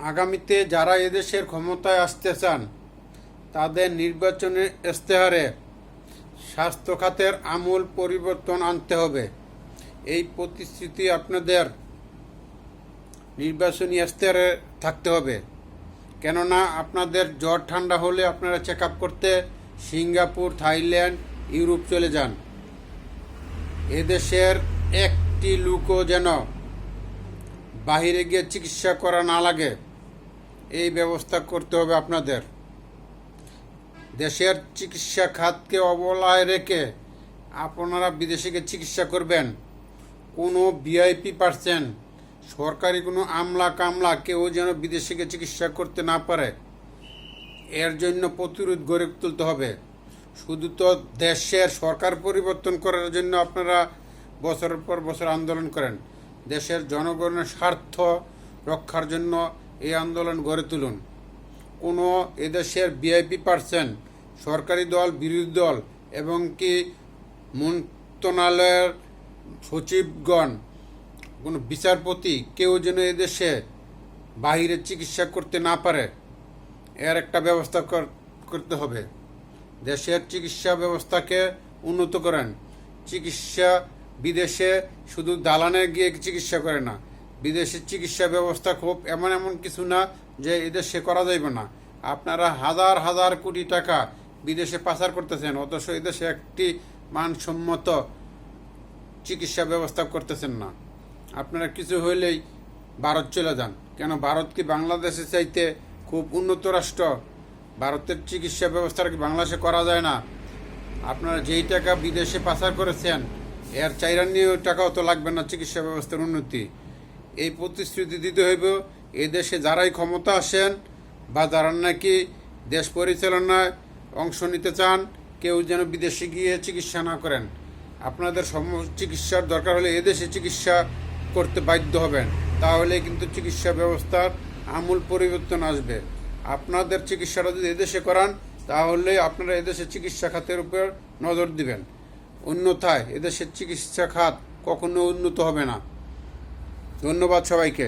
আগামীতে যারা এদেশের ক্ষমতায় আসতে চান তাদের নির্বাচনী ইশতেহারে স্বাস্থ্য খাতের আমূল পরিবর্তন আনতে হবে। এই প্রতিশ্রুতি আপনাদের নির্বাচনী ইশতেহারে থাকতে হবে। কেননা আপনাদের জ্বর ঠান্ডা হলে আপনারা চেক আপ করতে সিঙ্গাপুর, থাইল্যান্ড, ইউরোপ চলে যান। এদেশের একটি লোকও যেন বাহিরে গিয়ে চিকিৎসা করা না লাগে, এই ব্যবস্থা করতে হবে আপনাদের। দেশের চিকিৎসা খাতকে অবহেলায় রেখে আপনারা বিদেশে গিয়ে চিকিৎসা করবেন। কোনো ভিআইপি পার্সন, সরকারি কোনো আমলা কামলা কেউ যেন বিদেশে গিয়ে চিকিৎসা করতে না পারে, এর জন্য প্রতিরোধ গড়ে তুলতে হবে। শুধু তো দেশের সরকার পরিবর্তন করার জন্য আপনারা বছরের পর বছর আন্দোলন করেন, দেশের জনগণের স্বার্থ রক্ষার জন্য এই আন্দোলন গড়ে তুলুন। কোনো এদেশের ভিআইপি পার্সন, সরকারি দল, বিরোধী দল এবং কি মন্ত্রণালয়ের সচিবগণ, কোনো বিচারপতি কেউ যেন এদেশে বাহিরে চিকিৎসা করতে না পারে, এর একটা ব্যবস্থা করতে হবে। দেশের চিকিৎসা ব্যবস্থাকে উন্নত করেন। চিকিৎসা বিদেশে শুধু দালানে গিয়ে চিকিৎসা করে না, বিদেশের চিকিৎসা ব্যবস্থা খুব এমন কিছু না যে এদেশে করা যাইবে না। আপনারা হাজার হাজার কোটি টাকা বিদেশে পাচার করতেছেন, অথচ এদেশে একটি মানসম্মত চিকিৎসা ব্যবস্থা করতেছেন না। আপনারা কিছু হইলেই ভারত চলে যান। কেন, ভারত কি বাংলাদেশের চাইতে খুব উন্নত রাষ্ট্র? ভারতের চিকিৎসা ব্যবস্থা কি বাংলাদেশে করা যায় না? আপনারা যেই টাকা বিদেশে পাচার করেছেন এর চাইরানিও টাকাও তো লাগবে না চিকিৎসা ব্যবস্থার উন্নতি। এই প্রতিশ্রুতি দিতে হইব এই দেশে যারাই ক্ষমতা আসেন বা যারা নাকি দেশ পরিচালনায় অংশ নিতে চান, কেউ যেন বিদেশে গিয়ে চিকিৎসা না করেন। আপনাদের চিকিৎসার দরকার হলে এদেশে চিকিৎসা করতে বাধ্য হবেন, তাহলে কিন্তু চিকিৎসা ব্যবস্থার আমূল পরিবর্তন আসবে। আপনাদের চিকিৎসাটা যদি এদেশে করান তাহলে আপনারা এদেশের চিকিৎসা খাতের উপর নজর দিবেন, অন্যথায় এদেশের চিকিৎসা খাত কখনো উন্নত হবে না। ধন্যবাদ সবাইকে।